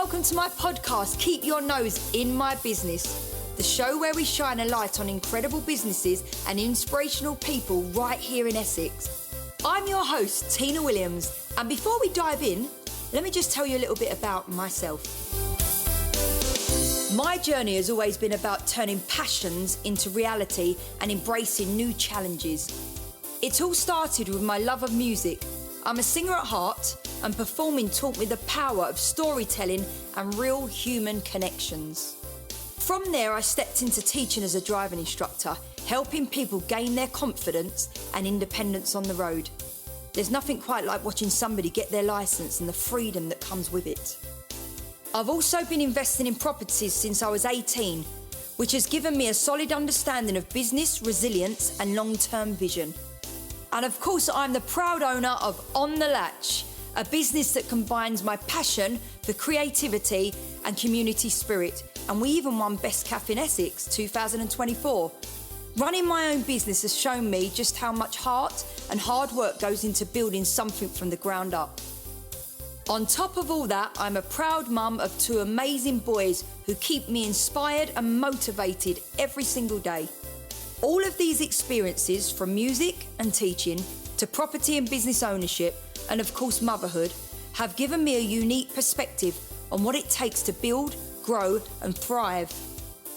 welcome to my podcast, Keep Your Nose in My Business, the show where we shine a light on incredible businesses and inspirational people right here in Essex. I'm your host, Tina Williams, and before we dive in, let me just tell you a little bit about myself. My journey has always been about turning passions into reality and embracing new challenges. It all started with my love of music. I'm a singer at heart, and performing taught me the power of storytelling and real human connections. From there, I stepped into teaching as a driving instructor, helping people gain their confidence and independence on the road. There's nothing quite like watching somebody get their license and the freedom that comes with it. I've also been investing in properties since I was 18, which has given me a solid understanding of business, resilience, and long-term vision. And of course, I'm the proud owner of On The Latch, a business that combines my passion for creativity and community spirit. And we even won Best Cafe in Essex 2024. Running my own business has shown me just how much heart and hard work goes into building something from the ground up. On top of all that, I'm a proud mum of two amazing boys who keep me inspired and motivated every single day. All of these experiences, from music and teaching to property and business ownership, and of course motherhood, have given me a unique perspective on what it takes to build, grow and thrive.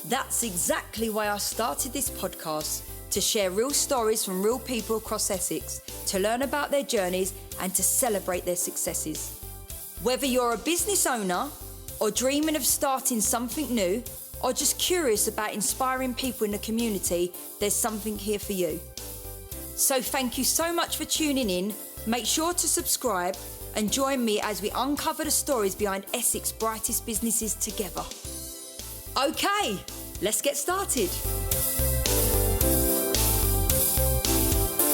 That's exactly why I started this podcast, to share real stories from real people across Essex, to learn about their journeys and to celebrate their successes. Whether you're a business owner or dreaming of starting something new, or just curious about inspiring people in the community, there's something here for you. So thank you so much for tuning in. Make sure to subscribe and join me as we uncover the stories behind Essex's brightest businesses together. Okay, let's get started.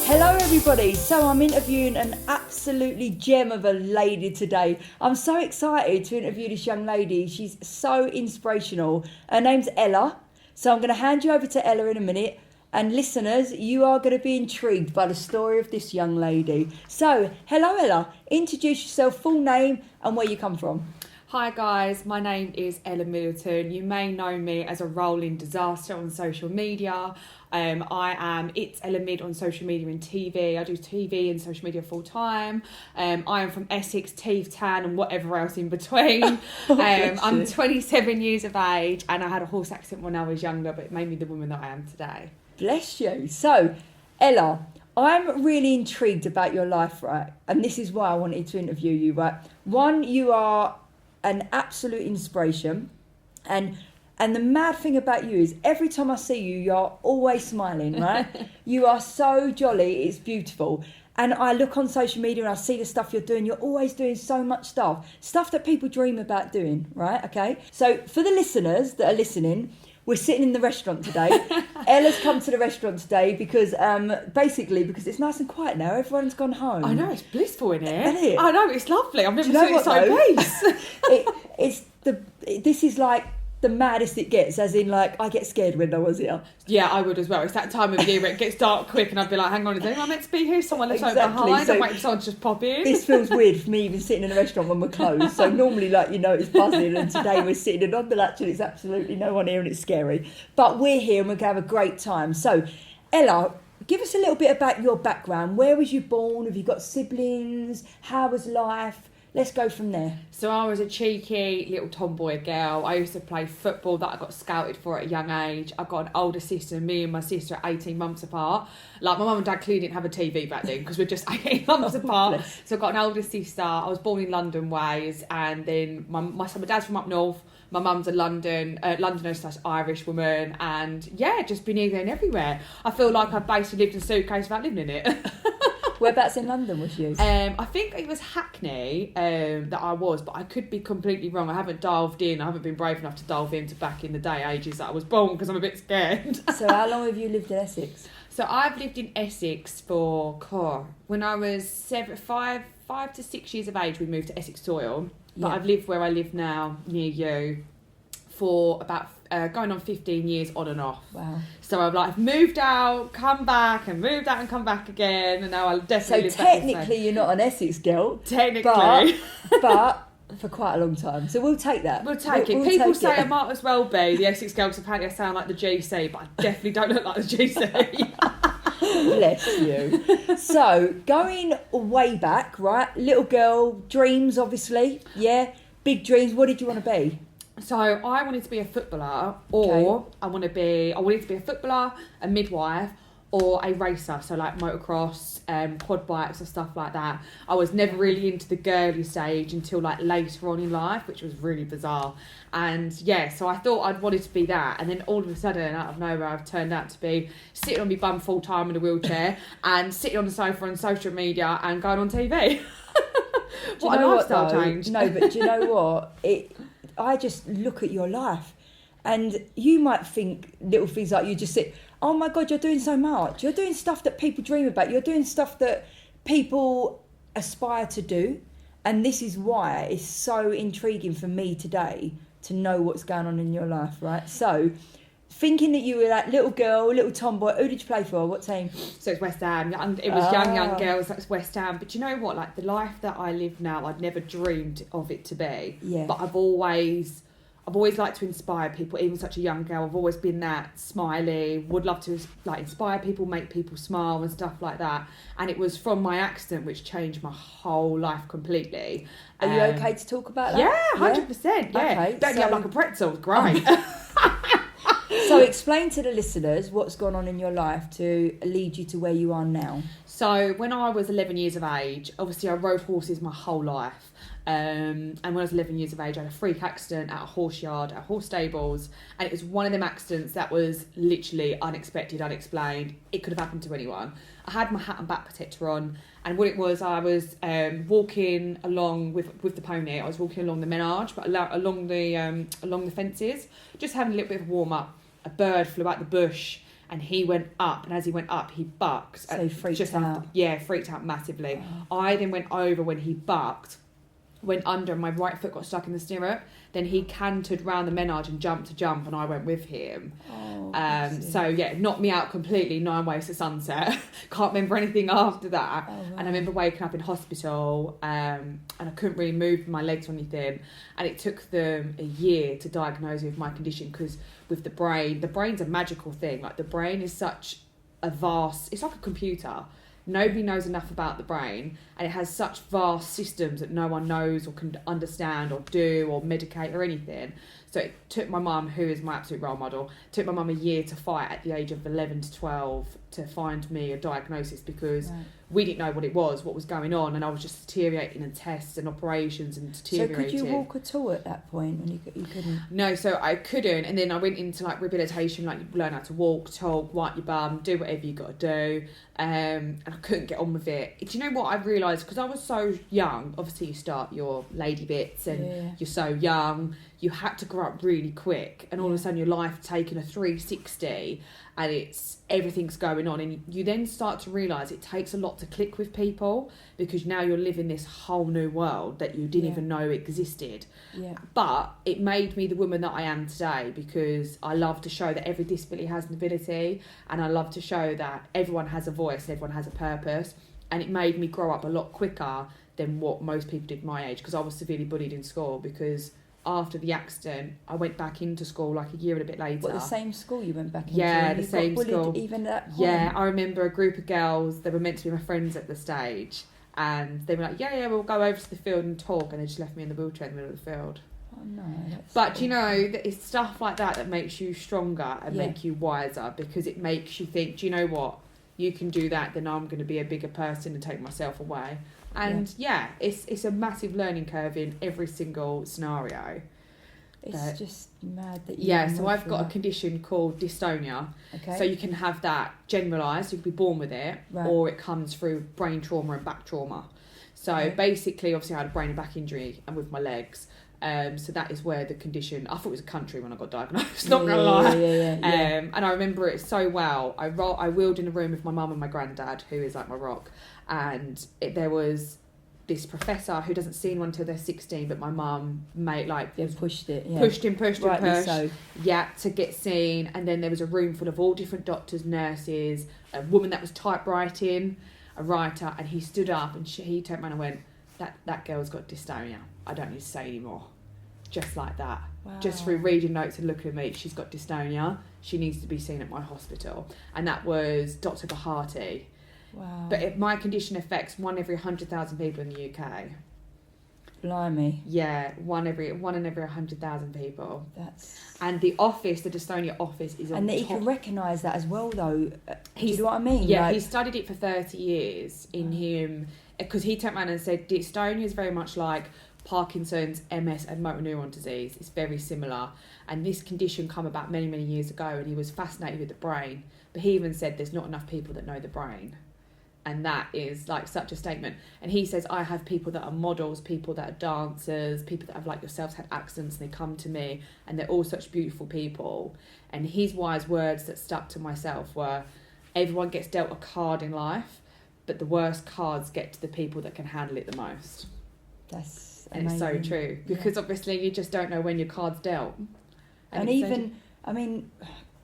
Hello everybody, so I'm interviewing an absolutely gem of a lady today. I'm so excited to interview this young lady. She's so inspirational. Her name's Ella, so I'm going to hand you over to Ella in a minute. And listeners, you are going to be intrigued by the story of this young lady. So, hello Ella, introduce yourself, full name and where you come from. Hi guys, my name is Ella Middleton. You may know me as a rolling disaster on social media. It's Ella Mid on social media and TV. I do TV and social media full time. I am from Essex, teeth, tan and whatever else in between. I'm 27 years of age and I had a horse accent when I was younger, but it made me the woman that I am today. Bless you. So, Ella, I'm really intrigued about your life, right? And this is why I wanted to interview you, right? One, you are an absolute inspiration, and the mad thing about you is every time I see you, you're always smiling, right? You are so jolly, it's beautiful. And I look on social media and I see the stuff you're doing. You're always doing so much stuff that people dream about doing, right? Okay. So for the listeners that are listening, we're sitting in the restaurant today. Ella's come to the restaurant today because because it's nice and quiet now. Everyone's gone home. I know, it's blissful in here. Isn't it? I know, it's lovely. I've never seen it so peace. This is like the maddest it gets, as in like I get scared when no one's here. Yeah, I would as well. It's that time of year where it gets dark quick and I'd be like, hang on, is anyone meant to be here? Someone left something behind. I'm waiting for someone to just pop in. This feels weird for me even sitting in a restaurant when we're closed. So normally it's buzzing, and today we're sitting in on the latch and it's absolutely no one here and it's scary. But we're here and we're going to have a great time. So Ella, give us a little bit about your background. Where was you born? Have you got siblings? How was life? Let's go from there. So I was a cheeky little tomboy girl. I used to play football that I got scouted for at a young age. I've got an older sister, and me and my sister are 18 months apart. Like, my mum and dad clearly didn't have a TV back then because we're just 18 months apart. So I've got an older sister. I was born in London ways, and then my dad's from up north. My mum's a Londoner/Irish woman, and yeah, just been here, there and everywhere. I feel like I've basically lived in a suitcase without living in it. Whereabouts in London was you? I think it was Hackney that I was, but I could be completely wrong. I haven't delved in. I haven't been brave enough to delve into back in the day ages that I was born because I'm a bit scared. So how long have you lived in Essex? So I've lived in Essex for, when I was 5 to 6 years of age, we moved to Essex soil. But I've lived where I live now, near you, for about going on 15 years on and off. Wow. So I've moved out, come back, and moved out and come back again, and now I definitely live back. So technically you're not an Essex girl. Technically. But for quite a long time. So we'll take that. We'll take it. People say I might as well be the Essex girl because apparently I sound like the GC, but I definitely don't look like the GC. Bless you. So, going way back, right? Little girl, dreams, obviously. Yeah, big dreams. What did you want to be? So I wanted to be a footballer, or I wanted to be a footballer, a midwife, or a racer. So like motocross, quad bikes and stuff like that. I was never really into the girly stage until like later on in life, which was really bizarre. And yeah, so I thought I'd wanted to be that, and then all of a sudden, out of nowhere, I've turned out to be sitting on my bum full time in a wheelchair and sitting on the sofa on social media and going on TV. What a lifestyle change! No, but do you know what? I just look at your life, and you might think little things like you just sit. Oh my God, you're doing so much. You're doing stuff that people dream about. You're doing stuff that people aspire to do, and this is why it's so intriguing for me today to know what's going on in your life, right? So, thinking that you were that little girl, little tomboy, who did you play for? What team? So it's West Ham. It was young girls. That's West Ham. But you know what? Like the life that I live now, I'd never dreamed of it to be. Yeah. But I've always liked to inspire people. Even such a young girl, I've always been that smiley. Would love to like inspire people, make people smile and stuff like that. And it was from my accident which changed my whole life completely. Are you okay to talk about that? Yeah, 100%. Yeah. Okay, Don't you have like a pretzel? Great. So explain to the listeners what's gone on in your life to lead you to where you are now. So when I was 11 years of age, obviously I rode horses my whole life. And when I was 11 years of age, I had a freak accident at a horse yard, at horse stables. And it was one of them accidents that was literally unexpected, unexplained. It could have happened to anyone. I had my hat and back protector on. And what it was, I was walking along with the pony. I was walking along the menage, but along the fences, just having a little bit of a warm up. A bird flew out the bush and he went up, and as he went up, he bucked. So he freaked out. Freaked out massively. Oh. I then went over when he bucked, went under, and my right foot got stuck in the stirrup. Then he cantered round the menage and jumped to jump, and I went with him. So yeah, knocked me out completely, 9 ways to sunset. Can't remember anything after that. Oh, right. And I remember waking up in hospital, and I couldn't really move my legs or anything. And it took them a year to diagnose me with my condition, because with the brain's a magical thing. Like the brain is such a vast, it's like a computer. Nobody knows enough about the brain, and it has such vast systems that no one knows or can understand or do or medicate or anything. So it took my mum, who is my absolute role model, took my mum a year to fight at the age of 11 to 12 to find me a diagnosis, because we didn't know what was going on, and I was just deteriorating, and tests and operations and deteriorating. So could you walk at all at that point when you couldn't? No, so I couldn't, and then I went into like rehabilitation, like you learn how to walk, talk, wipe your bum, do whatever you got to do, and I couldn't get on with it. Do you know what I realised? Because I was so young, obviously you start your lady bits and you're so young, you had to grow up really quick, and all of a sudden your life taking a 360, and everything's going on, and you then start to realise it takes a lot to click with people, because now you're living this whole new world that you didn't even know existed. But it made me the woman that I am today, because I love to show that every disability has an ability, and I love to show that everyone has a voice and everyone has a purpose. And it made me grow up a lot quicker than what most people did my age, because I was severely bullied in school, because after the accident, I went back into school like a year and a bit later. What, the same school you went back into? Yeah, the same school. Even at that point? Yeah, I remember a group of girls, they were meant to be my friends at the stage, and they were like, yeah, we'll go over to the field and talk, and they just left me in the wheelchair in the middle of the field. Oh no. But you know, it's stuff like that makes you stronger and make you wiser, because it makes you think, do you know what? You can do that, then I'm going to be a bigger person and take myself away. And it's a massive learning curve in every single scenario. It's just mad that you... Yeah, so I've got a condition called dystonia. Okay. So you can have that generalised, you can be born with it, or it comes through brain trauma and back trauma. So basically, obviously I had a brain and back injury, and with my legs. So that is where the condition... I thought it was a country when I got diagnosed, not going to lie. And I remember it so well. I wheeled in a room with my mum and my granddad, who is like my rock. And there was this professor who doesn't see anyone until they're 16, but my mum pushed him. So. Yeah, to get seen. And then there was a room full of all different doctors, nurses, a woman that was typewriting, a writer, and he stood up and he turned around and went, that girl's got dystonia. I don't need to say anymore. Just like that. Wow. Just through reading notes and looking at me, she's got dystonia. She needs to be seen at my hospital. And that was Dr. Bahati. Wow. But my condition affects 1 every 100,000 people in the UK. Blimey. Yeah, one in every 100,000 people. That's... And the dystonia office is on And that he top. can recognise that as well, though. Do you know what I mean? Yeah, like... he studied it for 30 years in him, because he turned around and said dystonia is very much like Parkinson's, MS and motor neuron disease. It's very similar. And this condition come about many, many years ago, and he was fascinated with the brain. But he even said there's not enough people that know the brain. And that is like such a statement. And he says, I have people that are models, people that are dancers, people that have like yourselves had accidents, and they come to me and they're all such beautiful people. And his wise words that stuck to myself were, everyone gets dealt a card in life, but the worst cards get to the people that can handle it the most. That's And amazing. it's so true, because obviously you just don't know when your card's dealt. And it's even, I mean,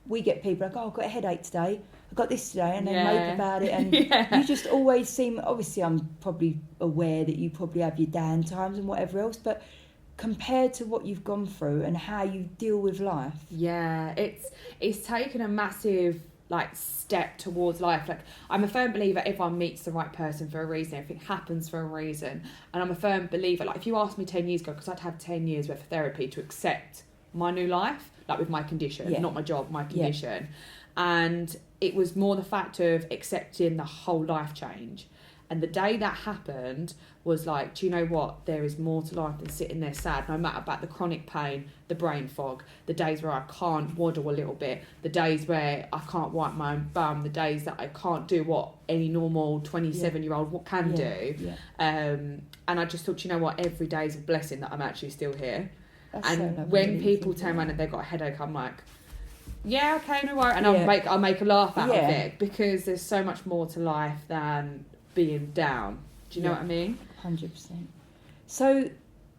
we get people like, oh, I've got a headache today, I've got this today, and they mope about it, and you just always seem, obviously I'm probably aware that you probably have your down times and whatever else, but compared to what you've gone through and how you deal with life. Yeah, it's taken a massive like step towards life. Like, I'm a firm believer everyone meets the right person for a reason, everything happens for a reason. And I'm a firm believer, like if you asked me 10 years ago, because I'd have 10 years worth of therapy to accept my new life, like with my condition, not my job, my condition. And it was more the fact of accepting the whole life change. And the day that happened was like, do you know what? There is more to life than sitting there sad, no matter about the chronic pain, the brain fog, the days where I can't waddle a little bit, the days where I can't wipe my own bum, the days that I can't do what any normal 27-year-old can do. Yeah. And I just thought, you know what? Every day is a blessing that I'm actually still here. That's and so when people turn around and they've got a headache, I'm like, yeah, okay, no worries. And I'll make a laugh out of it, because there's so much more to life than being down. Do you know what I mean? 100%. So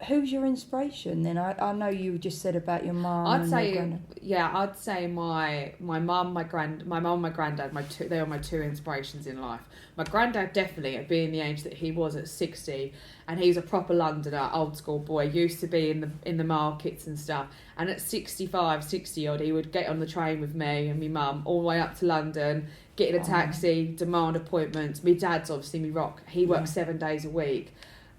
who's your inspiration then? I know you just said about your mum. I'd say my mum, my granddad, they are my two inspirations in life. My granddad definitely, at being the age that he was at 60, and he's a proper Londoner, old school boy, used to be in the markets and stuff. And at 65, 60 odd, he would get on the train with me and my mum all the way up to London, get in a taxi, demand appointments. My dad's obviously me rock. He works 7 days a week,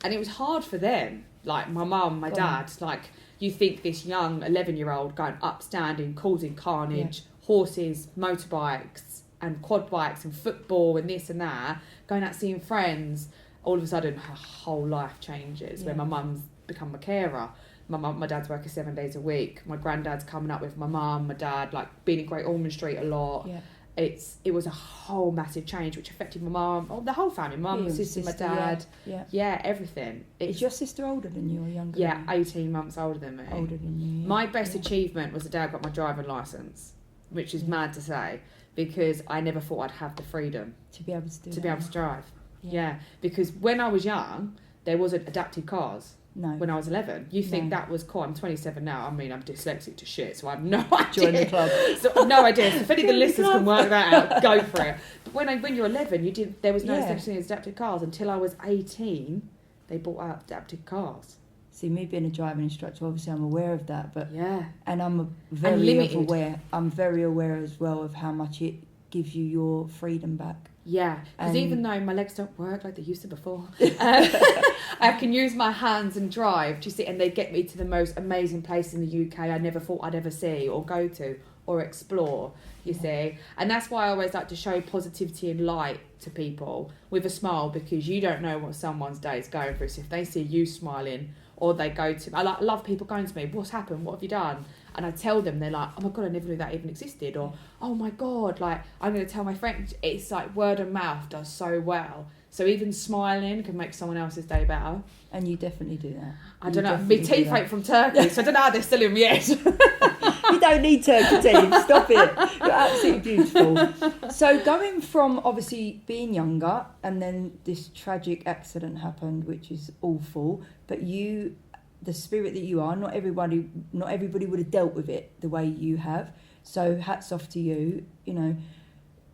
and it was hard for them. Like my mum, my dad, like you think this young 11-year-old going upstanding, causing carnage, horses, motorbikes and quad bikes and football and this and that, going out seeing friends, all of a sudden her whole life changes when my mum's become a carer. My dad's working 7 days a week. My granddad's coming up with my mum, my dad, like being in Great Ormond Street a lot. Yeah. It was a whole massitive change which affected my mum, the whole family, my sister, my dad, everything. Is your sister older than you or younger? Yeah, 18 months older than me. Older than you. My best achievement was the day I got my driving licence, which is mad to say, because I never thought I'd have the freedom to be able to be able to drive. Yeah, because when I was young, there wasn't adapted cars. No. When I was 11. You think that was cool. I'm 27 now. I mean, I'm dyslexic to shit, so I have no idea. Join the club. So, no idea. So if any of the listeners can work that out, go for it. But when you're 11, there was no such thing as adapted cars. Until I was 18, they brought out adapted cars. See, me being a driving instructor, obviously I'm aware of that, but and I'm very aware. I'm very aware as well of how much it gives you your freedom back. Yeah, because even though my legs don't work like they used to before, I can use my hands and drive. Do you see? And they get me to the most amazing place in the UK I never thought I'd ever see or go to or explore, you see. And that's why I always like to show positivity and light to people with a smile, because you don't know what someone's day is going through. So if they see you smiling, or they go to... I love people going to me, what's happened? What have you done? And I tell them, they're like, oh my God, I never knew that even existed. Or, oh my God, like, I'm going to tell my friend. It's like word of mouth does so well. So even smiling can make someone else's day better. And you definitely do that. I don't know. My teeth ain't from Turkey, so I don't know how they're still in my head. You don't need turkey teeth. Stop it. You're absolutely beautiful. So going from obviously being younger, and then this tragic accident happened, which is awful, but you, the spirit that you are, not everybody would have dealt with it the way you have. So hats off to you, you know.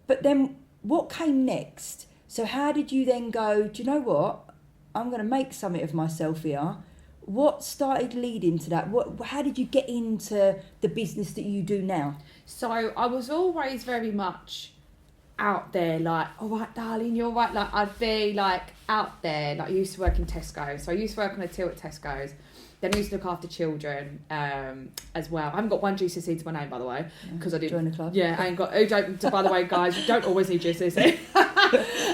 But then what came next? So how did you then go, do you know what? I'm going to make something of myself here. What started leading to that? How did you get into the business that you do now? So I was always very much out there, like, all right, darling, you're right. Like, I'd be like out there. Like, I used to work in Tesco, so I used to work on a till at Tesco's. Then I used to look after children as well. I haven't got one GCSE to my name, by the way, because I didn't join the club. Yeah, I ain't got. By the way, guys, you don't always need GCSE.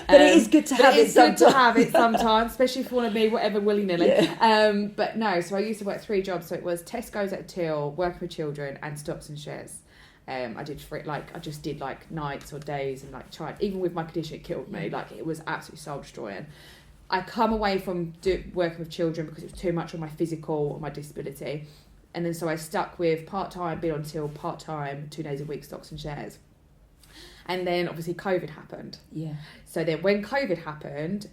But it is good to have it sometimes. Good to have it sometimes, especially if you want to be whatever willy-nilly. Yeah. But no, so I used to work 3 jobs. So it was Tesco's at a till, working with children, and stocks and shares. I just did like nights or days, and like tried. Even with my condition, it killed me. Like, it was absolutely soul destroying. I come away from working with children because it was too much on my physical or my disability, and then so I stuck with part-time, being on till, part-time, 2 days a week, stocks and shares. And then obviously COVID happened. Yeah. So then when COVID happened,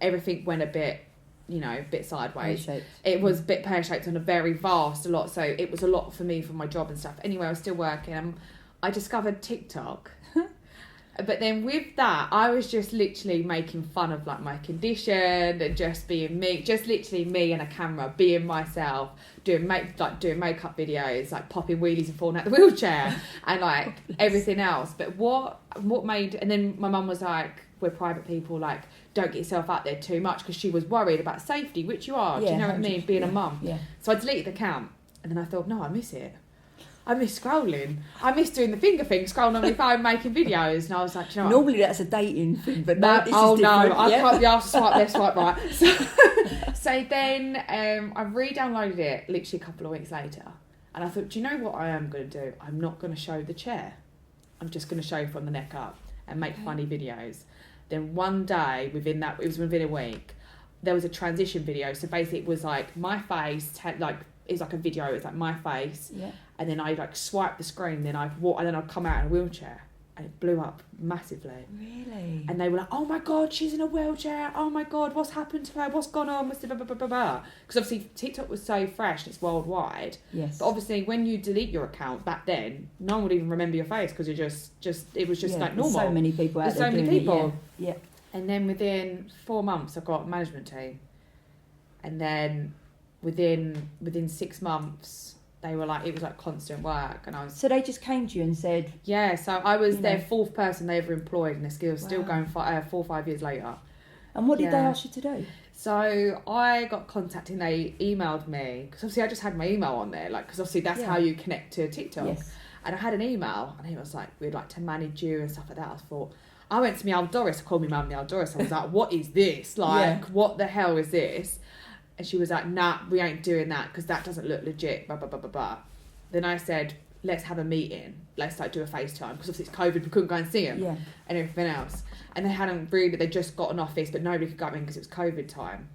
everything went a bit sideways. Pear-shaped. It was a bit pear-shaped on a lot. So it was a lot for me for my job and stuff. Anyway, I was still working. I discovered TikTok. But then with that, I was just literally making fun of like my condition and just being me, just literally me and a camera, being myself, doing makeup videos, like popping wheelies and falling out the wheelchair and like everything else. But what made, and then my mum was like, we're private people, like, don't get yourself out there too much, because she was worried about safety, which you are, do you know what I mean, being a mum. Yeah. So I deleted the account, and then I thought, no, I miss it. I miss scrolling. I miss doing the finger thing, scrolling on my phone, making videos. And I was like, do you know what? Normally that's a dating thing, but no, this is no, different. I can't be asked to swipe left, swipe right. So then I re-downloaded it literally a couple of weeks later. And I thought, do you know what I am going to do? I'm not going to show the chair. I'm just going to show from the neck up and make funny videos. Then one day, within a week, there was a transition video. So basically it was like my face, it's like a video, it's like my face. Yeah. And then I like swipe the screen, then I'd come out in a wheelchair, and it blew up massively. Really? And they were like, oh my God, she's in a wheelchair. Oh my God, what's happened to her? What's gone on? Because obviously TikTok was so fresh, it's worldwide. Yes. But obviously when you delete your account back then, no one would even remember your face, because it was just like normal. There's so many people out there doing it. Yeah. And then within 4 months, I got a management team. And then within 6 months, they were like, it was like constant work, and I was. So they just came to you and said. Yeah, so I was their 4th person they ever employed, and they're still Wow. going 4 or 5 years later. And what did they ask you to do? So I got contacted, and they emailed me, because obviously I just had my email on there, like, because obviously that's how you connect to TikTok. Yes. And I had an email, and he was like, we'd like to manage you and stuff like that. I went to my old Doris, called me mum, the old Doris. I was like, what is this? Like, what the hell is this? And she was like, nah, we ain't doing that, because that doesn't look legit, blah, blah, blah, blah, blah. Then I said, let's have a meeting. Let's like do a FaceTime, because obviously it's COVID, we couldn't go and see him and everything else. And they just got an office, but nobody could go in because it was COVID time.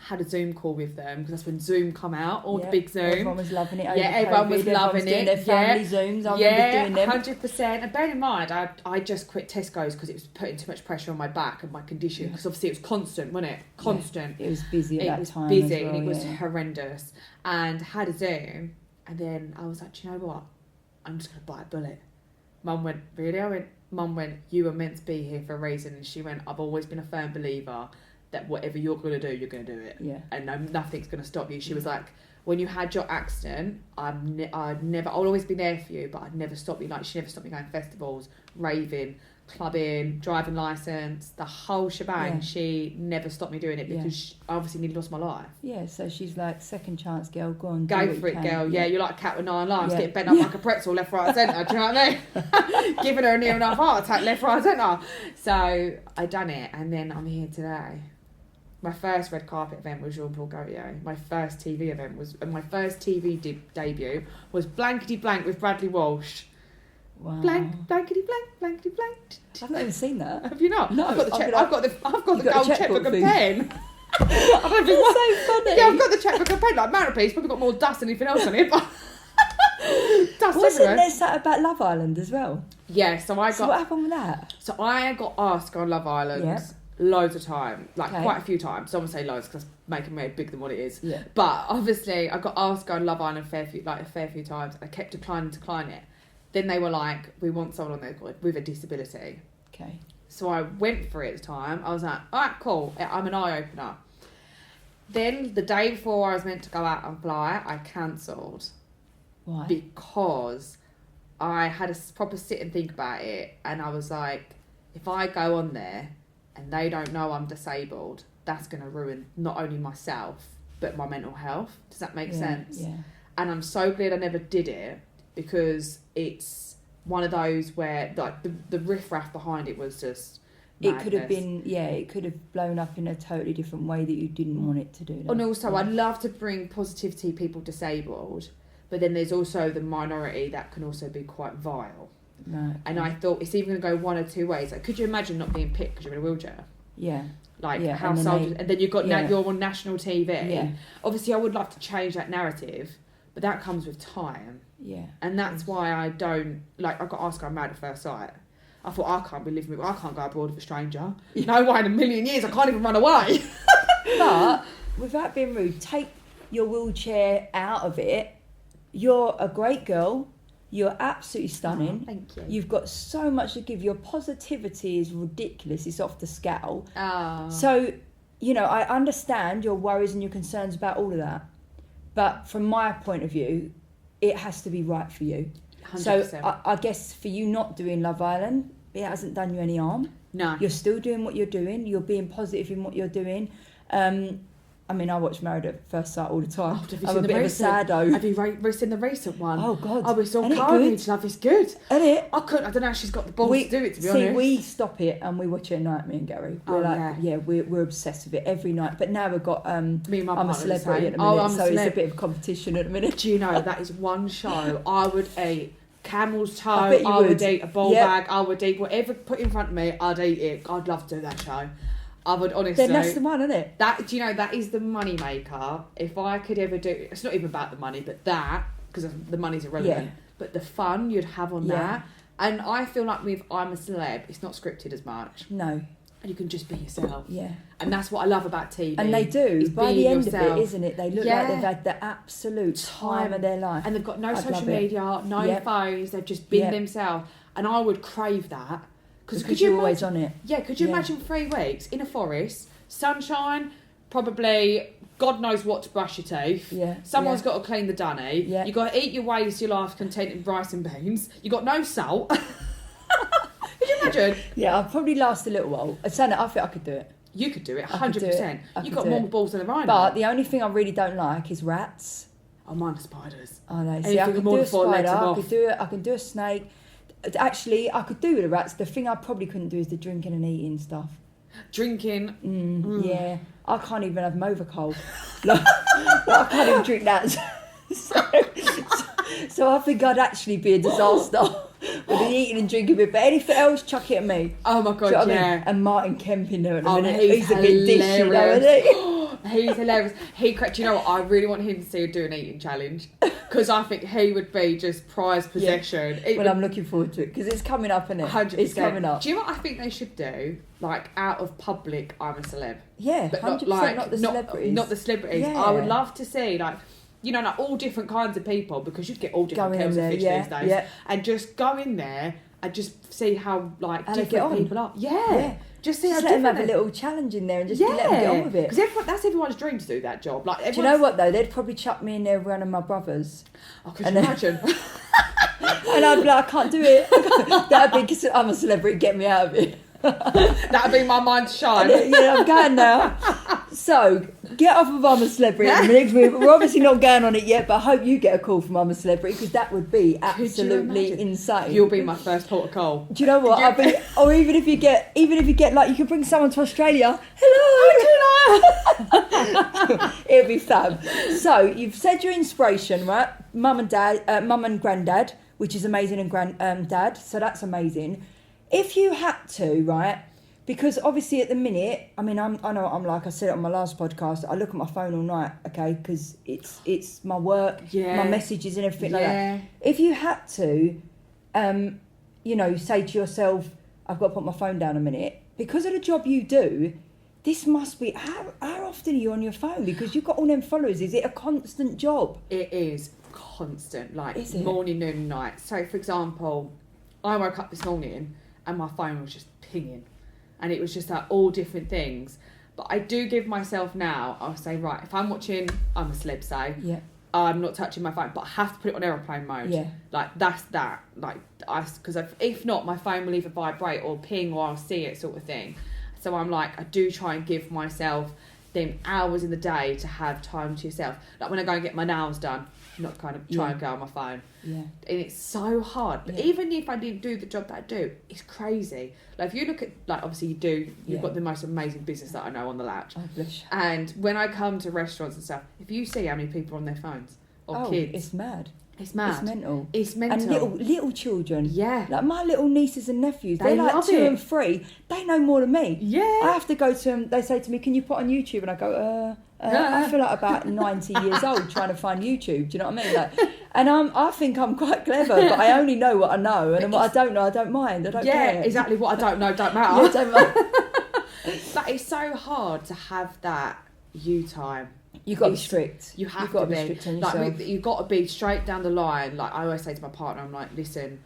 Had a Zoom call with them, because that's when Zoom come out, all the big Zoom. Everyone was loving it. Everyone was loving doing it. Their family Zooms. I remember doing them. 100%. And bear in mind, I just quit Tesco's because it was putting too much pressure on my back and my condition. Because obviously it was constant, wasn't it? Constant. Yeah. It was busy at that time. It was busy, as well, and it was horrendous. And had a Zoom, and then I was like, do you know what? I'm just gonna bite a bullet. Mum went, really? Mum went, you were meant to be here for a reason. And she went, I've always been a firm believer that whatever you're going to do, you're going to do it. Yeah. And nothing's going to stop you. She was like, when you had your accident, I'll always be there for you, but I'd never stop you. Like, she never stopped me going to festivals, raving, clubbing, driving licence, the whole shebang. Yeah. She never stopped me doing it, because I obviously nearly lost my life. Yeah, so she's like, second chance, girl, go on. Go for it, girl. Yeah, you're like a cat with 9 lives, getting bent up like a pretzel, left, right, centre. Do you know what I mean? Giving her a near enough heart attack, left, right, centre. So I done it, and then I'm here today. My first red carpet event was Jean-Paul Gaultier. My first TV event was, and my first TV debut was Blankety Blank with Bradley Walsh. Wow. Blankety blank, blankety blank. I've not even seen that. Have you not? No. I've got the gold checkbook and thing. pen. That's so funny. Yeah, I've got the checkbook and pen. Like, mantelpiece, probably got more dust than anything else on it, but dust Wasn't everywhere. there something about Love Island as well? Yeah, so what happened with that? So I got asked on Love Island loads of time, like quite a few times. So I won't say loads because that's making me bigger than what it is. Yeah. But obviously, I got asked on Love Island a fair few times. I kept declining it. Then they were like, we want someone on there with a disability. Okay. So I went for it at the time. I was like, all right, cool. I'm an eye opener. Then the day before I was meant to go out and fly, I cancelled. Why? Because I had a proper sit and think about it, and I was like, if I go on there and they don't know I'm disabled, that's going to ruin not only myself but my mental health. Does that make sense? Yeah. And I'm so glad I never did it, because it's one of those where like the riffraff behind it was just madness. It could have been, it could have blown up in a totally different way that you didn't want it to do. And also, I'd love to bring positivity to people disabled, but then there's also the minority that can also be quite vile. Right. And I thought it's even going to go one or two ways. Like, could you imagine not being picked because you're in a wheelchair? Yeah. Like, Yeah, how and then soldiers... And then you've got you're on national TV. Yeah. Obviously, I would love to change that narrative, but that comes with time. Yeah. And that's why I don't... Like, I got asked, I'm mad at first sight. I thought, I can't be living with... I can't go abroad with a stranger. No way in a million years. I can't even run away. But, without being rude, take your wheelchair out of it. You're a great girl. You're absolutely stunning. Oh, thank you. You've got so much to give. Your positivity is ridiculous. It's off the scale. Oh. So, you know, I understand your worries and your concerns about all of that. But from my point of view, it has to be right for you. 100%. So I guess for you not doing Love Island, it hasn't done you any harm. No. You're still doing what you're doing. You're being positive in what you're doing. I mean, I watch Married at First Sight all the time. Oh, have you I'm seen a the bit of a recent? saddo. Have you seen the recent one? Oh, God. Oh, it's all Ain't it carnage good? love. It's good. Isn't it? I don't know how she's got the balls to do it, to be see, honest. we stop it and we watch it at night, me and Gary. We're we're obsessed with it every night. But now we've got Me and my I'm a partner the Celebrity same. at the minute, I'm a so it's a celeb. bit of competition at the minute. Do you know, that is one show I would eat. Camel's toe, I bet you I would would. eat a ball Yep. bag, I would eat whatever put in front of me, I'd eat it. I'd love to do that show. I would honestly. Then that's the one, isn't it? Do you know, that is the money maker. If I could ever do, it's not even about the money, but that, because the money's irrelevant, Yeah. but the fun you'd have on Yeah. that. And I feel like with I'm a Celeb, it's not scripted as much. No. You can just be yourself. Yeah. And that's what I love about TV. And they do. is By the being end yourself. of it, isn't it? They look like they've had the absolute time of their life. And they've got no I'd social love it. media, no Yep. phones, they've just been Yep. themselves. And I would crave that. Because you're always on it. Yeah, could you Yeah. imagine 3 weeks in a forest, sunshine, probably God knows what to brush your teeth. Yeah. Someone's yeah. got to clean the dunny. Yeah. You got to eat your ways to your life content in rice and beans. You got no salt. Could you imagine? Yeah, I'll probably last a little while. I think I could do it. You could do it, I could do 100%. it. I You could got do more it. balls than a rhino. But the only thing I really don't like is rats. Oh, mine are spiders. Oh no, see, Anything I with could more do a than 4 legs, spider, I'm I off. could do it, I can do a snake. Actually, I could do with the rats. The thing I probably couldn't do is the drinking and eating stuff. Drinking. Yeah, I can't even have Movacol. Like, I can't even drink that. So I think I'd actually be a disaster with the eating and drinking bit. But anything else, chuck it at me. Oh my God, Do you know what I yeah. mean? And Martin Kemp in there at the Oh, minute. he's He's a bit dishy, though, hilarious. isn't he? He's hilarious. Do you know what? I really want him to do an eating challenge, because I think he would be just prized possession. It Well, would- I'm looking forward to it because it's coming up, isn't it? 100%. It's coming up. Do you know what I think they should do? Like, out of public, I'm a celeb. Yeah, But 100%. like, Not the celebrities. Not the celebrities. Yeah. I would love to see, like, you know, like all different kinds of people, because you'd get all different Going in kinds of there, fish yeah, these days. yeah. And just go in there and just see how, like, How they get different on. people are. Yeah. Yeah. Just see Just how let them different have a they- little challenge in there and just let them get on with it. Because that's everyone's dream to do that job. Like, Do you know everyone's- what though? They'd probably chuck me in there with one of my brothers. Oh, could And you then- imagine? And I'd be like, I can't do it. That'd be because I'm a celebrity, get me out of it. That'd be my mind to shine. Yeah, I'm going now. So, get off of I'm a Celebrity in a minute. We're obviously not going on it yet, but I hope you get a call from I'm a Celebrity because that would be Could you absolutely imagine? insane. You'll be my first port of call. Do you know what? Could you- Or even if you get like, you could bring someone to Australia. Hello. It'll be fab. So you've said your inspiration, right? Mum and granddad, which is amazing, and dad. So that's amazing. If you had to, right? Because obviously at the minute, I mean, I know what I'm like. I said it on my last podcast. I look at my phone all night, okay, because it's my work, Yeah. my messages and everything like Yeah. that. If you had to, you know, say to yourself, I've got to put my phone down a minute. Because of the job you do, this must be, how often are you on your phone? Because you've got all them followers. Is it a constant job? It is constant, like Is it? morning, noon, and night. So, for example, I woke up this morning and my phone was just pinging, and it was just like all different things. But I do give myself now, I'll say, right, if I'm watching, I'm a celeb, say, Yeah. I'm not touching my phone, but I have to put it on aeroplane mode. Yeah. Like, that's that. Like, because if not, my phone will either vibrate or ping or I'll see it sort of thing. So I'm like, I do try and give myself them hours in the day to have time to yourself. Like when I go and get my nails done, not kind of try and go on my phone. Yeah. And it's so hard. But even if I didn't do the job that I do, it's crazy. Like if you look at, like obviously you've got the most amazing business that I know on the latch. Oh, bless you. And when I come to restaurants and stuff, if you see how many people are on their phones or kids. It's mad. It's mad. It's mental. It's mental. And little children. Yeah. Like my little nieces and nephews, They they're like love 2 it. and 3. They know more than me. Yeah. I have to go to them. They say to me, "Can you put on YouTube?" And I go, I feel like about 90 years old trying to find YouTube. Do you know what I mean? Like, and I think I'm quite clever, but I only know what I know, and what I don't know, I don't mind. I don't care. Yeah, exactly. What I don't know don't matter. Yeah, don't mind. But it's so hard to have that you time. You've got to be strict. You have You've got to to be strict on yourself. You've got to be straight down the line. Like I always say to my partner, I'm like, listen,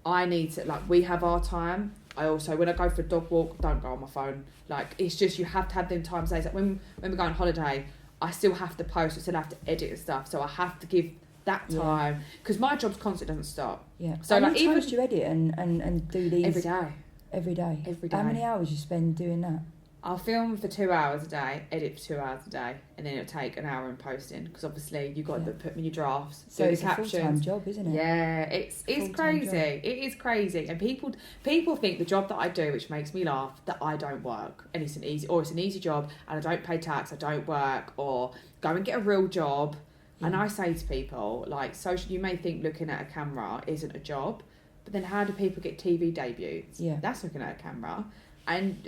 I need to, like, we have our time. I also, when I go for a dog walk, don't go on my phone. Like, it's just, you have to have them times. Like when we go on holiday, I still have to post, I still have to edit and stuff. So I have to give that time. Because my job's constant, doesn't stop. Yeah. So how like many times do you edit and do these? Every day. Every day? Every day. How many hours you spend doing that? I'll film for 2 hours a day, edit for 2 hours a day, and then it'll take an hour in posting because obviously you've got to put in your drafts, so do it's the captions. a full-time job, isn't it? Yeah, it's crazy. Job. It is crazy, and people think the job that I do, which makes me laugh, that I don't work, and it's an easy job, and I don't pay tax, I don't work, or go and get a real job. Yeah. And I say to people, like, you may think looking at a camera isn't a job, but then how do people get TV debuts? Yeah, that's looking at a camera. And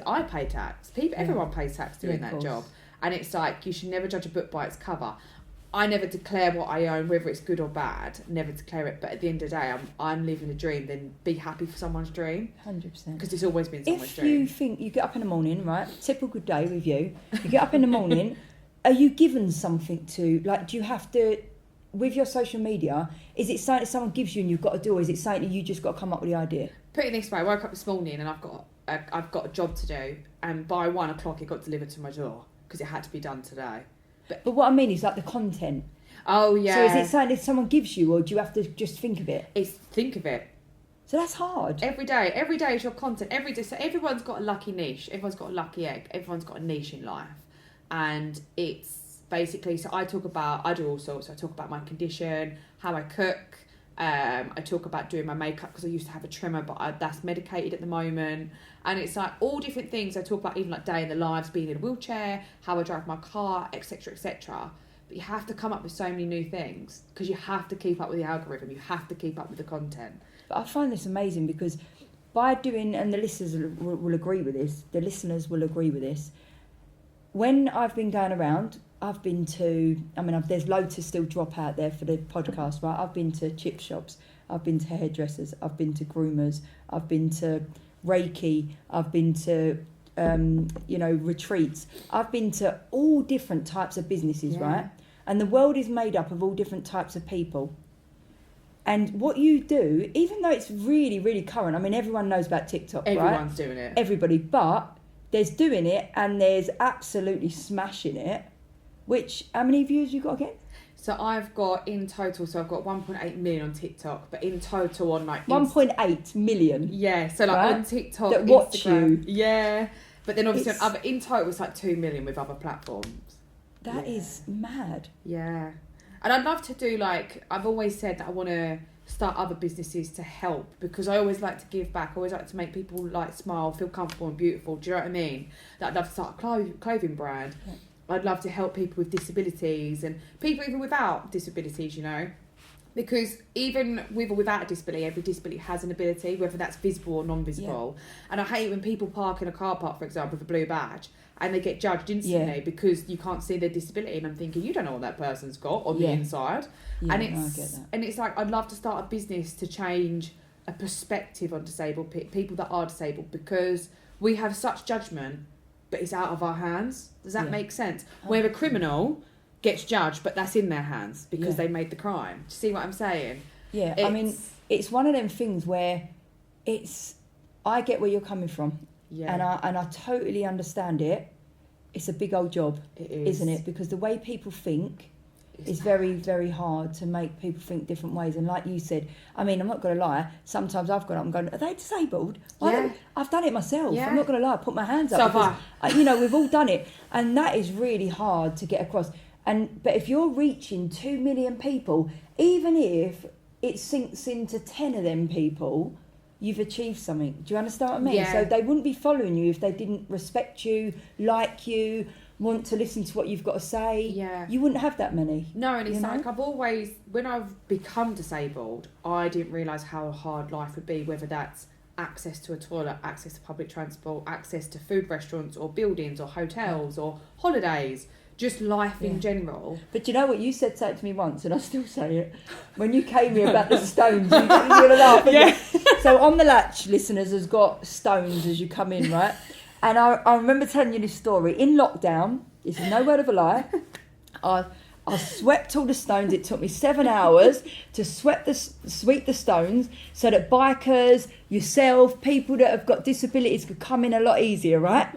I pay tax. Everyone pays tax doing that job. And it's like, you should never judge a book by its cover. I never declare what I own, whether it's good or bad. Never declare it. But at the end of the day, I'm living a dream. Then be happy for someone's dream. 100%. Because it's always been someone's dream. If you think you get up in the morning, right? Typical day with you. You get up in the morning. Are you given something to, like, do you have to, with your social media, is it something that someone gives you and you've got to do, or is it something that you just got to come up with the idea? Put it this way, I woke up this morning and I've got a job to do, and by 1 o'clock it got delivered to my door because it had to be done today. But what I mean is like the content. Oh yeah. So is it something that someone gives you, or do you have to just think of it? It's think of it. So that's hard. Every day is your content. Every day, so everyone's got a lucky niche. Everyone's got a lucky egg. Everyone's got a niche in life, and it's basically. So I do all sorts. I talk about my condition, how I cook. I talk about doing my makeup because I used to have a trimmer, but that's medicated at the moment. And it's like all different things. I talk about even like day in the lives, being in a wheelchair, how I drive my car, etc., etc. But you have to come up with so many new things because you have to keep up with the algorithm. You have to keep up with the content. But I find this amazing because by doing, and the listeners will agree with this, the listeners will agree with this, when I've been going around, I've been to, there's loads to still drop out there for the podcast, right? I've been to chip shops, I've been to hairdressers, I've been to groomers, I've been to Reiki, I've been to, retreats. I've been to all different types of businesses, right? And the world is made up of all different types of people. And what you do, even though it's really, really current, everyone knows about TikTok, right? Everyone's doing it. Everybody, but there's doing it and there's absolutely smashing it. Which, how many views you got again? So I've got in total, I've got 1.8 million on TikTok, but in total on like 1.8 million. Yeah, so like right? on TikTok, that watch Instagram, you. Yeah, but then obviously in total it's like 2 million with other platforms. That is mad. Yeah, and I'd love to do like, I've always said that I want to start other businesses to help because I always like to give back. I always like to make people like smile, feel comfortable and beautiful. Do you know what I mean? That I'd love to start a clothing brand. Yeah. I'd love to help people with disabilities and people even without disabilities, because even with or without a disability, every disability has an ability, whether that's visible or non-visible. Yeah. And I hate when people park in a car park, for example, with a blue badge and they get judged instantly because you can't see their disability. And I'm thinking, you don't know what that person's got on the inside. Yeah, and I get that. And it's like, I'd love to start a business to change a perspective on disabled people that are disabled, because we have such judgment, but it's out of our hands. Does that make sense? Where a criminal gets judged, but that's in their hands because they made the crime. Do you see what I'm saying? Yeah, it's one of them things where I get where you're coming from. Yeah. And I totally understand it. it's a big old job, It is. isn't it? Because the way people think is very, very hard to make people think different ways. And like you said, I mean, I'm not going to lie, sometimes I've gone up and gone, are they disabled? Yeah. I've done it myself. Yeah. I'm not going to lie, I put my hands up. So because, have you know, we've all done it. And that is really hard to get across. But if you're reaching 2 million people, even if it sinks into 10 of them people, you've achieved something. Do you understand what I mean? Yeah. So they wouldn't be following you if they didn't respect you, like you, want to listen to what you've got to say. Yeah. You wouldn't have that many. No, and it's you know? like I've always, when I've become disabled, I didn't realise how hard life would be, whether that's access to a toilet, access to public transport, access to food restaurants or buildings or hotels or holidays, just life in general. But you know what? You said something to me once, and I still say it. When you came here about the stones, you're going to laugh, Yeah. So on the latch, listeners, has got stones as you come in, right? And I remember telling you this story. In lockdown, this is no word of a lie, I swept all the stones. It took me 7 hours to sweep the stones so that bikers, yourself, people that have got disabilities could come in a lot easier, right?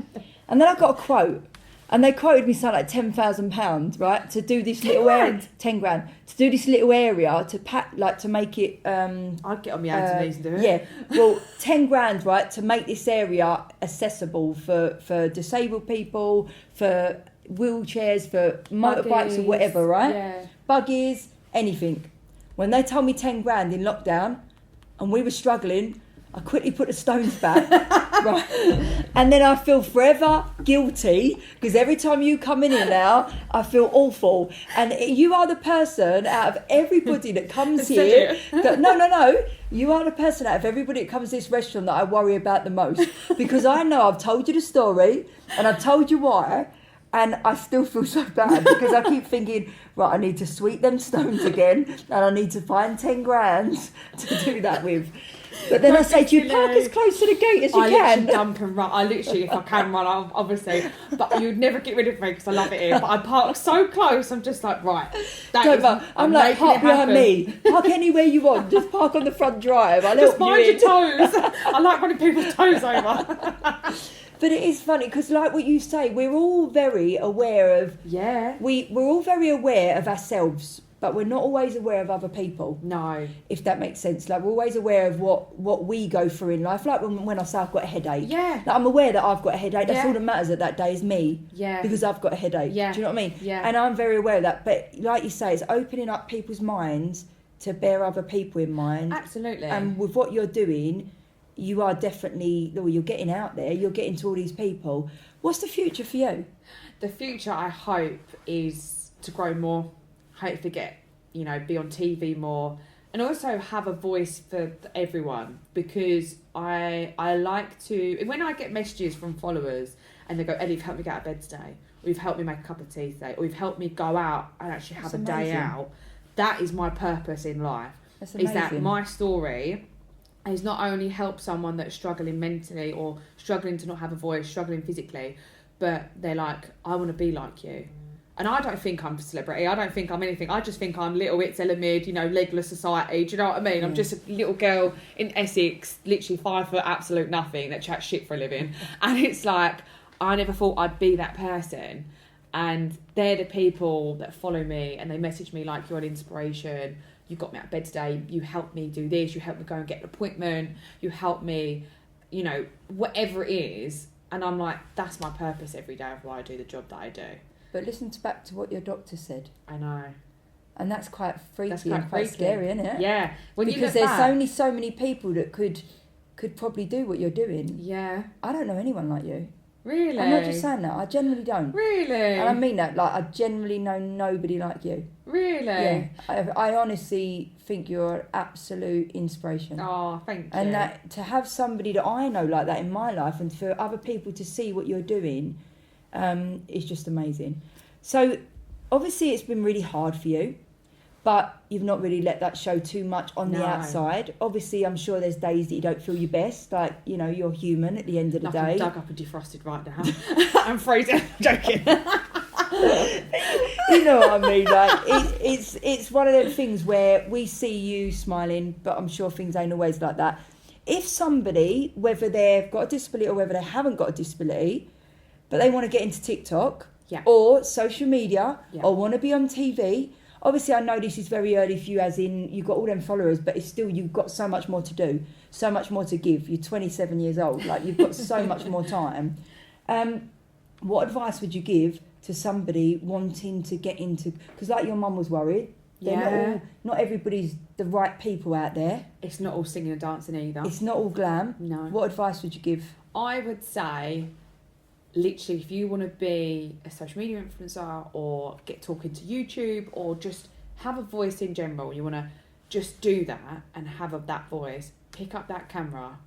And then I got a quote. And they quoted me something like £10,000, right, to do this little area, 10 grand, to do this little area to make it. I'd get on my hands and knees and do it. Yeah, well, 10 grand, right, to make this area accessible for disabled people, for wheelchairs, for motorbikes or whatever, right? Yeah. Buggies, anything. When they told me 10 grand in lockdown, and we were struggling, I quickly put the stones back, right? And then I feel forever guilty because every time you come in here now, I feel awful. And you are the person out of everybody that comes here. No. You are the person out of everybody that comes to this restaurant that I worry about the most. Because I know I've told you the story and I've told you why. And I still feel so bad because I keep thinking, right, I need to sweep them stones again and I need to find 10 grand to do that with. But then I say to you, park as close to the gate as you can. I literally dump and run. I literally, if I can run, obviously. But you'd never get rid of me because I love it here. But I park so close, I'm just like, right. I'm like, park behind me. Park anywhere you want. Just park on the front drive. I'll just help mind you your toes. I like running people's toes over. But it is funny because, like what you say, we're all very aware of. Yeah. We're all very aware of ourselves, but we're not always aware of other people. No. If that makes sense. Like, we're always aware of what we go through in life. Like when I say I've got a headache. Yeah. Like, I'm aware that I've got a headache. That's all that matters at that day is me. Yeah. Because I've got a headache. Yeah. Do you know what I mean? Yeah. And I'm very aware of that. But like you say, it's opening up people's minds to bear other people in mind. Absolutely. And with what you're doing, you are definitely, well, you're getting out there, you're getting to all these people. What's the future for you? The future, I hope, is to grow more, hopefully be on TV more, and also have a voice for everyone, because I like to, when I get messages from followers and they go, Ellie, you've helped me get out of bed today, or you've helped me make a cup of tea today, or you've helped me go out and actually have a day out, that is my purpose in life. That's amazing. Is that my story is not only help someone that's struggling mentally or struggling to not have a voice, struggling physically, but they're like, I want to be like you. And I don't think I'm a celebrity. I don't think I'm anything. I just think I'm little it's Ella Mid, legless society. Do you know what I mean? Yeah. I'm just a little girl in Essex, literally 5 foot, absolute nothing, that chats shit for a living. And it's like, I never thought I'd be that person. And they're the people that follow me and they message me like, you're an inspiration. You got me out of bed today. You helped me do this. You helped me go and get an appointment. You helped me, whatever it is. And I'm like, that's my purpose every day of why I do the job that I do. But listen back to what your doctor said. I know. And that's quite freaky That's and quite scary, isn't it? Yeah. Because there's only so many people that could probably do what you're doing. Yeah. I don't know anyone like you. Really? I'm not just saying that. I genuinely don't. Really? And I mean that. Like, I genuinely know nobody like you. Really? Yeah. I honestly think you're an absolute inspiration. Oh, thank you. And that to have somebody that I know like that in my life, and for other people to see what you're doing, is just amazing. So obviously it's been really hard for you, but you've not really let that show too much on the outside. Obviously, I'm sure there's days that you don't feel your best. Like, you're human at the end of the day. I'm dug up and defrosted right now. I'm freezing. I'm joking. You know what I mean? Like, it's one of those things where we see you smiling, but I'm sure things ain't always like that. If somebody, whether they've got a disability or whether they haven't got a disability, but they want to get into TikTok Yeah. or social media Yeah. or want to be on TV. Obviously, I know this is very early for you, as in you've got all them followers, but it's still, you've got so much more to do, so much more to give. You're 27 years old, like you've got so much more time. What advice would you give to somebody wanting to get into, because like your mum was worried, not everybody's the right people out there. It's not all singing and dancing either. It's not all glam. No. What advice would you give? I would say, literally, if you want to be a social media influencer or get talking to YouTube or just have a voice in general, you want to just do that and have that voice, pick up that camera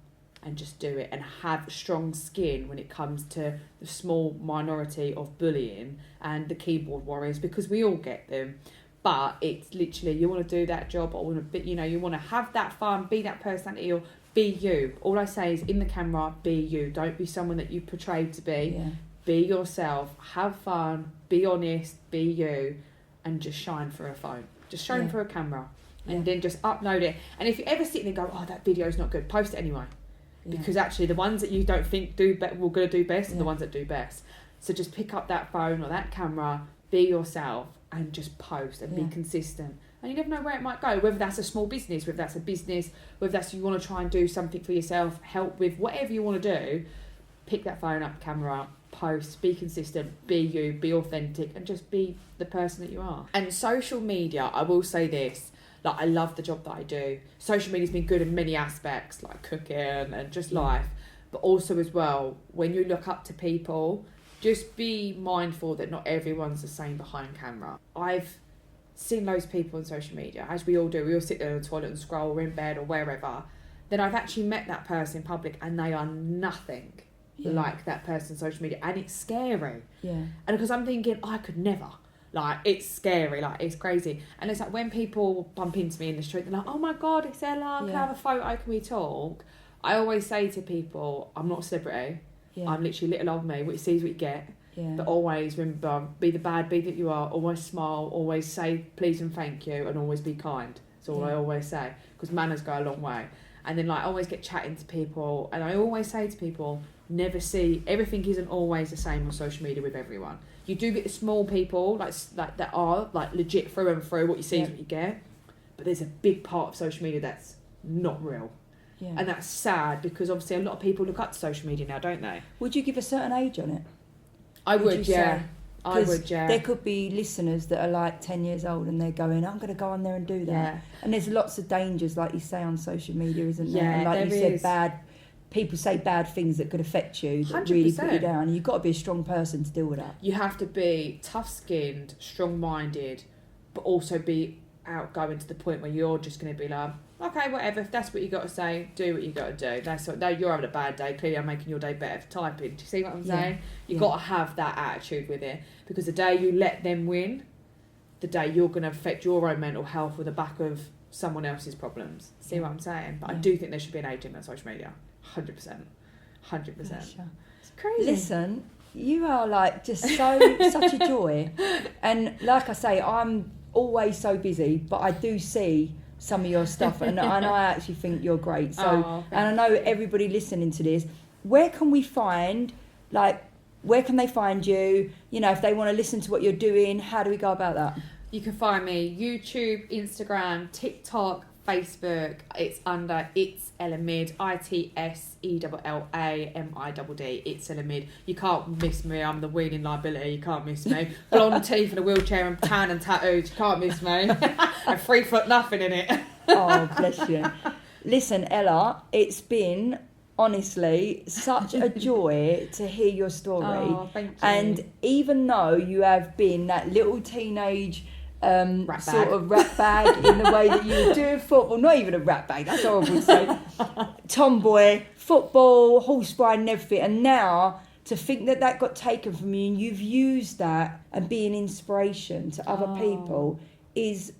and just do it, and have strong skin when it comes to the small minority of bullying and the keyboard warriors, because we all get them. But it's literally, you want to do that job, or want to, you want to have that fun, be that personality, or be you. All I say is, in the camera, be you. Don't be someone that you portrayed to be. Yeah. Be yourself. Have fun. Be honest. Be you, and just shine for a phone. Just shine for a camera, and then just upload it. And if you ever sit there and go, "Oh, that video's not good," post it anyway, because actually the ones that you don't think will gonna do best are the ones that do best. So just pick up that phone or that camera, be yourself, and just post and be consistent. And you never know where it might go, whether that's a small business, whether that's a business, whether that's you want to try and do something for yourself, help with whatever you want to do. Pick that phone up, camera up, post, be consistent, be you, be authentic, and just be the person that you are. And social media, I will say this, like, I love the job that I do. Social media's been good in many aspects, like cooking and just life, but also as well, when you look up to people, just be mindful that not everyone's the same behind camera. I've seen loads of people on social media, as we all do. We all sit there in the toilet and scroll, or in bed or wherever. Then I've actually met that person in public and they are nothing like that person on social media, and it's scary. Yeah. And because I'm thinking, I could never. Like, it's scary, like, it's crazy. And it's like, when people bump into me in the street, they're like, "Oh my God, it's Ella, can I have a photo, can we talk?" I always say to people, I'm not a celebrity. I'm literally little old me, what you see is what you get. But always remember, be the bad bee that you are, always smile, always say please and thank you, and always be kind. That's all I always say, because manners go a long way. And then, like, I always get chatting to people, and I always say to people, never see, everything isn't always the same on social media with everyone. You do get the small people, like that are like legit through and through, what you see is what you get. But there's a big part of social media that's not real. Yeah. And that's sad, because obviously a lot of people look up to social media now, don't they? Would you give a certain age on it? I would, yeah. I would, There could be listeners that are like 10 years old and they're going, I'm going to go on there and do that. Yeah. And there's lots of dangers, like you say, on social media, isn't there? And like you said, people say bad things that could affect you, that 100%. Really put you down. You've got to be a strong person to deal with that. You have to be tough-skinned, strong-minded, but also be outgoing to the point where you're just going to be like, okay, whatever, if that's what you got to say, do what you got to do. That's what, no, you're having a bad day, clearly I'm making your day better for typing. Do you see what I'm saying? You've got to have that attitude with it, because the day you let them win, the day you're going to affect your own mental health with the back of someone else's problems. See what I'm saying? But I do think there should be an age limit on social media. 100%. 100%. It's crazy. Listen, you are like just such a joy. And like I say, I'm always so busy, but I do see some of your stuff, and I actually think you're great. So, and I know everybody listening to this, where can they find you? You know, if they want to listen to what you're doing, how do we go about that? You can find me YouTube, Instagram, TikTok, Facebook. It's under It's Ella Mid, ITSELLAMIDD. It's Ella Mid. You can't miss me. I'm the wheeling liability. You can't miss me. Blonde teeth in a wheelchair and tan and tattoos. You can't miss me. And 3 foot nothing in it. Oh, bless you. Listen, Ella, it's been honestly such a joy to hear your story. Oh, thank you. And even though you have been that little teenage sort of rat bag in the way that you were doing football, not even a rat bag, that's horrible to say, tomboy, football, horse riding and everything, and now to think that got taken from you and you've used that and be an inspiration to other people is,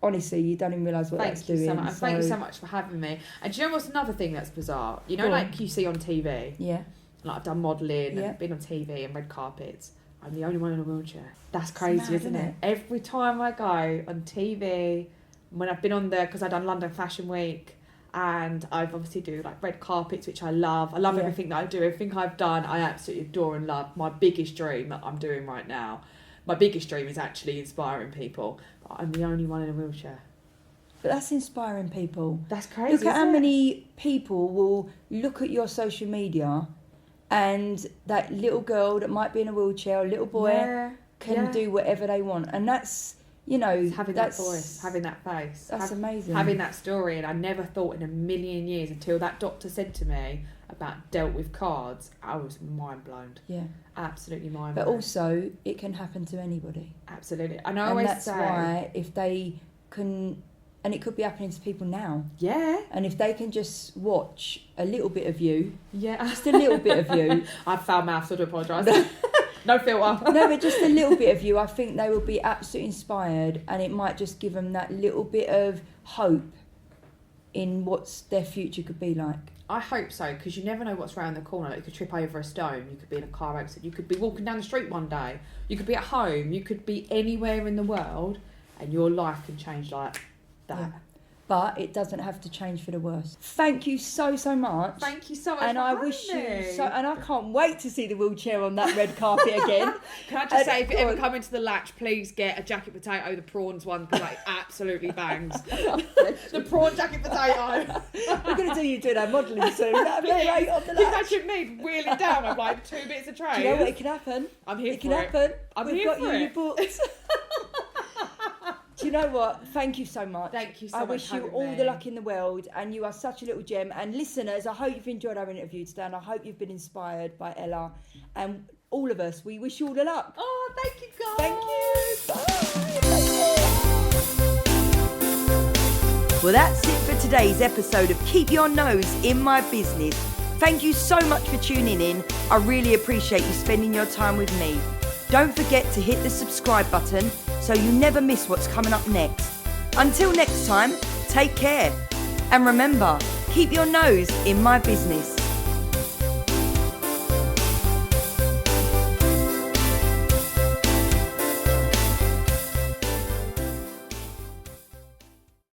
honestly, you don't even realise what that's doing. So much. Thank you so much for having me. And do you know what's another thing that's bizarre? You know, like you see on TV? Yeah. Like, I've done modelling and been on TV and red carpets. I'm the only one in a wheelchair. That's crazy, isn't it? Every time I go on TV, when I've been on there, because I've done London Fashion Week, And I've obviously do like red carpets, which I love. I love everything that I do. Everything I've done, I absolutely adore and love. My biggest dream that I'm doing right now, my biggest dream is actually inspiring people. But I'm the only one in a wheelchair. But that's inspiring people. That's crazy. Look at how many people will look at your social media, and that little girl that might be in a wheelchair, or little boy, can do whatever they want. And that's, you know, it's having that voice, having that face. That's amazing. Having that story. And I never thought in a million years, until that doctor said to me about dealt with cards, I was mind blown. Yeah. Absolutely mind But blown. also, it can happen to anybody. Absolutely. And I always that's say, why if they can, and it could be happening to people now. Yeah. And if they can just watch a little bit of you, Yeah. just a little bit of you. I've foul mouth, so I do apologise. No filter. No, but just a little bit of you, I think they will be absolutely inspired, and it might just give them that little bit of hope in what their future could be like. I hope so, because you never know what's around the corner. Like, you could trip over a stone, you could be in a car accident, you could be walking down the street one day, you could be at home, you could be anywhere in the world, and your life can change like that. Yeah. But it doesn't have to change for the worse. Thank you so, so much. Thank you so much and for I having wish me. you so, and I can't wait to see the wheelchair on that red carpet again. Can I just say, if you ever come into the Latch, please get a jacket potato, the prawns one, because it absolutely bangs. The prawn jacket potato. We're going to do you doing our modelling soon. That'd be great on the You Latch. imagine me wheeling down with like 2 bits of tray. Do you know what? It can happen. I'm here It for can it. happen. I'm We've here got for you in your it. books. Do you know what? Thank you so much. Thank you so I much wish for you having all me. the luck in the world, and you are such a little gem. And listeners, I hope you've enjoyed our interview today, and I hope you've been inspired by Ella. And all of us, we wish you all the luck. Oh, thank you, guys. Thank you. Bye. Well, that's it for today's episode of Keep Your Nose in My Business. Thank you so much for tuning in. I really appreciate you spending your time with me. Don't forget to hit the subscribe button so you never miss what's coming up next. Until next time, take care. And remember, keep your nose in my business.